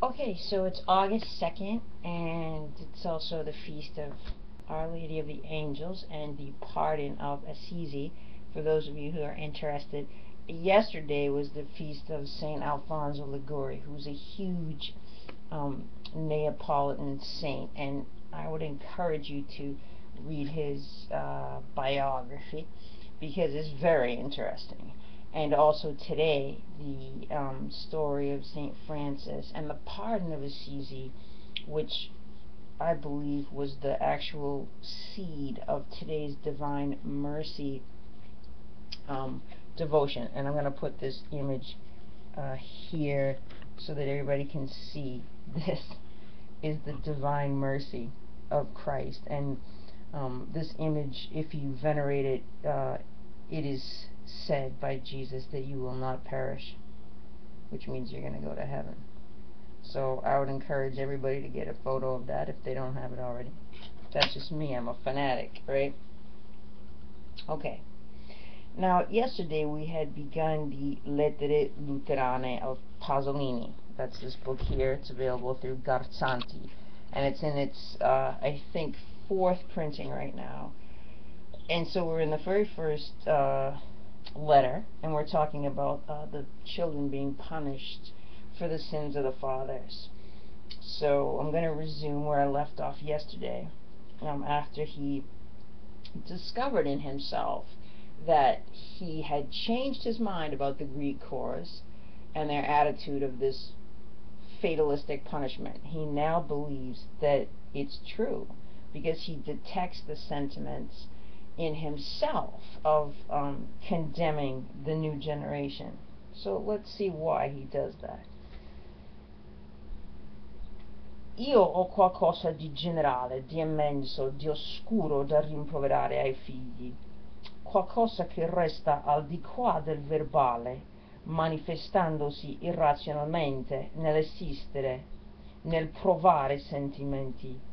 Okay, so it's August 2nd, and it's also the feast of Our Lady of the Angels and the Pardon of Assisi. For those of you who are interested, yesterday was the feast of Saint Alfonso Liguori, who's a huge Neapolitan saint, and I would encourage you to read his biography because it's very interesting. And also today, the story of St. Francis and the pardon of Assisi, which I believe was the actual seed of today's Divine Mercy devotion. And I'm going to put this image here so that everybody can see. This is the Divine Mercy of Christ. And this image, if you venerate it, it is said by Jesus that you will not perish, which means you're going to go to heaven. So I would encourage everybody to get a photo of that if they don't have it already. That's just me. I'm a fanatic, right? Okay. Now, yesterday we had begun the Lettere Luterane of Pasolini. That's this book here. It's available through Garzanti. And it's in its, I think, fourth printing right now. And so we're in the very first letter, and we're talking about the children being punished for the sins of the fathers. So I'm going to resume where I left off yesterday, after he discovered in himself that he had changed his mind about the Greek chorus and their attitude of this fatalistic punishment. He now believes that it's true because he detects the sentiments in himself of condemning the new generation. So let's see why he does that. Io ho qualcosa di generale, di immenso, di oscuro da rimproverare ai figli, qualcosa che resta al di qua del verbale, manifestandosi irrazionalmente nell'esistere, nel provare sentimenti.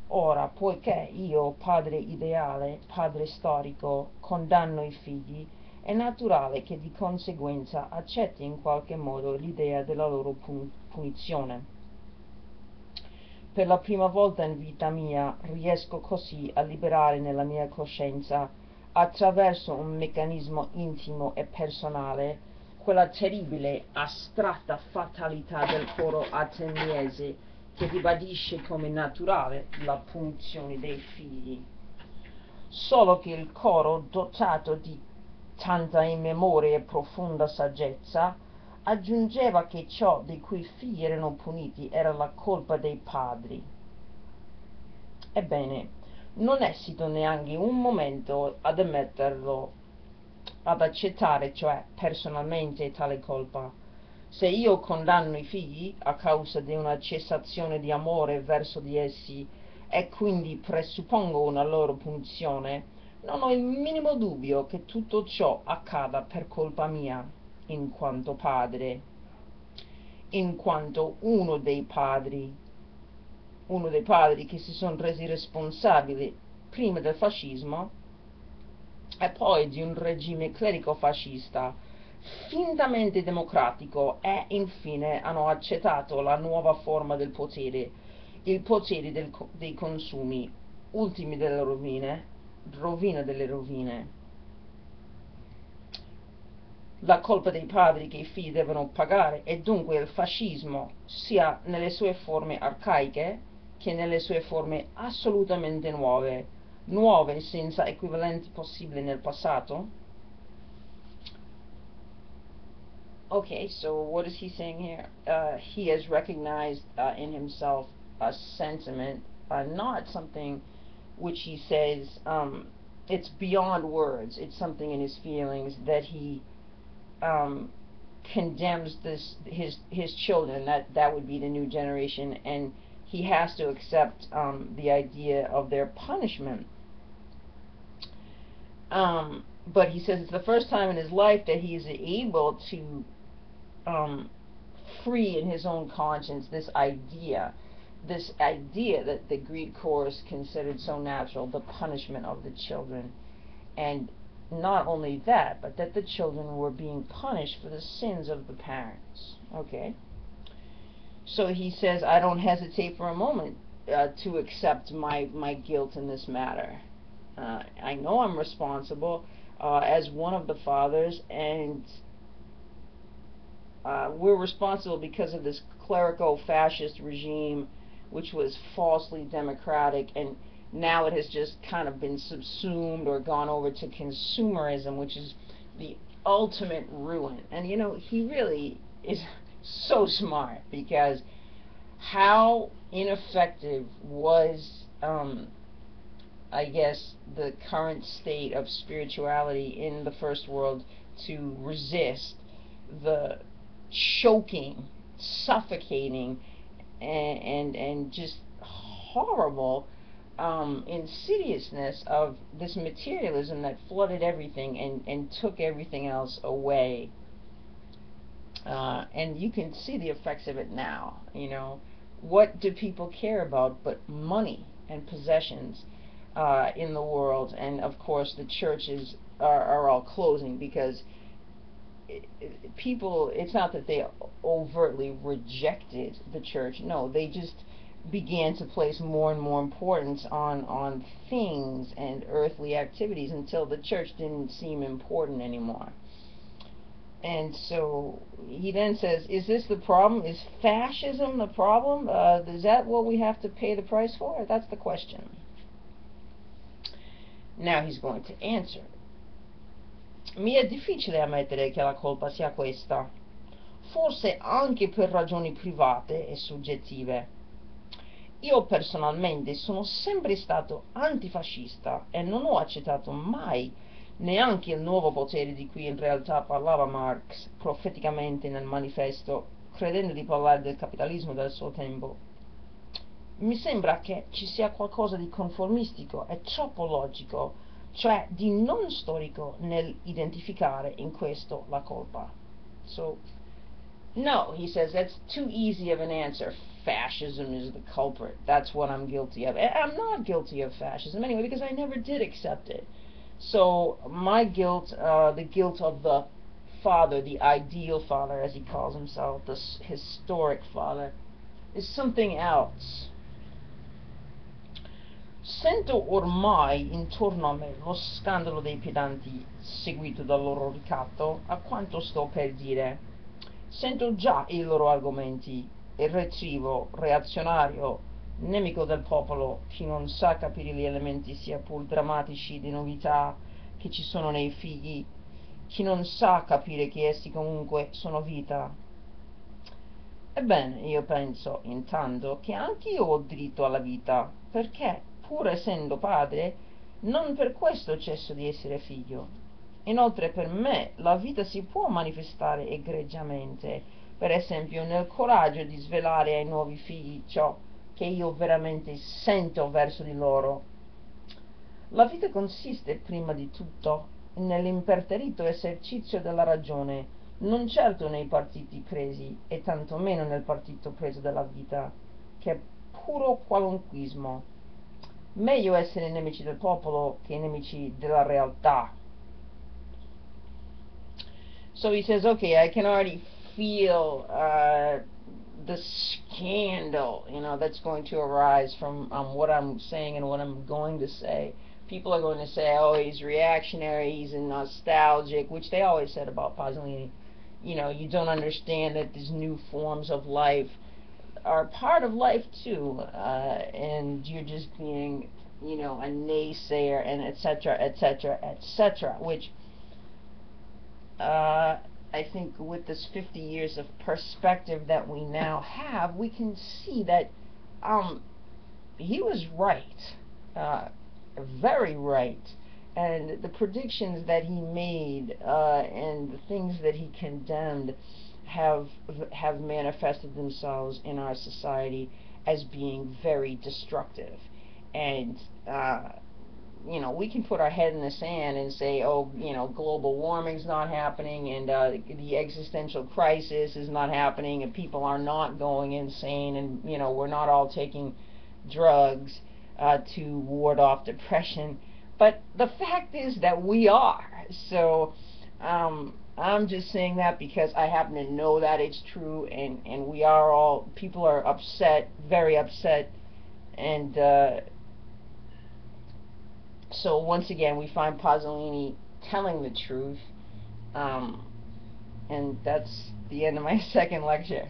Ora, poiché io, padre ideale, padre storico, condanno i figli, è naturale che di conseguenza accetti in qualche modo l'idea della loro punizione. Per la prima volta in vita mia riesco così a liberare nella mia coscienza, attraverso un meccanismo intimo e personale, quella terribile, astratta fatalità del coro ateniese che ribadisce come naturale la punizione dei figli. Solo che il coro, dotato di tanta immemoria e profonda saggezza, aggiungeva che ciò di cui i figli erano puniti era la colpa dei padri. Ebbene, non esito neanche un momento ad ammetterlo, ad accettare, cioè personalmente, tale colpa. Se io condanno i figli a causa di una cessazione di amore verso di essi e quindi presuppongo una loro punizione, non ho il minimo dubbio che tutto ciò accada per colpa mia, in quanto padre, in quanto uno dei padri che si sono resi responsabili prima del fascismo e poi di un regime clerico-fascista fintamente democratico e infine hanno accettato la nuova forma del potere, il potere dei consumi, ultimi delle rovine, rovina delle rovine. La colpa dei padri che i figli devono pagare e dunque il fascismo, sia nelle sue forme arcaiche che nelle sue forme assolutamente nuove senza equivalenti possibili nel passato. Okay, so what is he saying here? He has recognized in himself a sentiment, not something which he says it's beyond words. It's something in his feelings that he condemns his children. That would be the new generation, and he has to accept the idea of their punishment. But he says it's the first time in his life that he is able to free in his own conscience this idea that the Greek chorus considered so natural, the punishment of the children. And not only that, but that the children were being punished for the sins of the parents. Okay? So he says, I don't hesitate for a moment to accept my guilt in this matter. I know I'm responsible as one of the fathers, and we're responsible because of this clerico-fascist regime, which was falsely democratic, and now it has just kind of been subsumed or gone over to consumerism, which is the ultimate ruin. And you know, he really is so smart, because how ineffective was I guess the current state of spirituality in the first world to resist the choking, suffocating, and just horrible insidiousness of this materialism that flooded everything and took everything else away. And you can see the effects of it now. You know, what do people care about but money and possessions in the world? And of course the churches are all closing, because people, it's not that they overtly rejected the church. No, they just began to place more and more importance on things and earthly activities until the church didn't seem important anymore. And so he then says, is this the problem? Is fascism the problem? Is that what we have to pay the price for? That's the question. Now he's going to answer. Mi è difficile ammettere che la colpa sia questa, forse anche per ragioni private e soggettive. Io personalmente sono sempre stato antifascista e non ho accettato mai neanche il nuovo potere di cui in realtà parlava Marx profeticamente nel manifesto, credendo di parlare del capitalismo del suo tempo. Mi sembra che ci sia qualcosa di conformistico e troppo logico, cioè di non storico, nell'identificare in questo la colpa. So, no, he says, that's too easy of an answer. Fascism is the culprit. That's what I'm guilty of. I'm not guilty of fascism anyway, because I never did accept it. So my guilt, the guilt of the father, the ideal father as he calls himself, the historic father, is something else. Sento ormai intorno a me lo scandalo dei pedanti seguito dal loro ricatto a quanto sto per dire. Sento già i loro argomenti: il retrivo, reazionario, nemico del popolo, chi non sa capire gli elementi sia pur drammatici di novità che ci sono nei figli, chi non sa capire che essi comunque sono vita. Ebbene, io penso intanto che anch'io ho diritto alla vita, perché, pur essendo padre, non per questo cesso di essere figlio. Inoltre per me la vita si può manifestare egregiamente, per esempio nel coraggio di svelare ai nuovi figli ciò che io veramente sento verso di loro. La vita consiste prima di tutto nell'imperterrito esercizio della ragione, non certo nei partiti presi, e tantomeno nel partito preso della vita, che è puro qualunquismo. Meglio essere nemici del popolo che nemici della realtà. So he says, okay, I can already feel the scandal, you know, that's going to arise from what I'm saying and what I'm going to say. People are going to say, oh, he's reactionary, he's nostalgic, which they always said about Pasolini. You know, you don't understand that these new forms of life are part of life too, and you're just being, you know, a naysayer, and etc., etc., etc., which I think with this 50 years of perspective that we now have, we can see that he was right, very right, and the predictions that he made and the things that he condemned have manifested themselves in our society as being very destructive. And you know, we can put our head in the sand and say, oh, you know, global warming's not happening, and the existential crisis is not happening, and people are not going insane, and, you know, we're not all taking drugs to ward off depression. But the fact is that we are. So I'm just saying that because I happen to know that it's true, and we are all, people are upset, very upset, and so once again we find Pasolini telling the truth, and that's the end of my second lecture.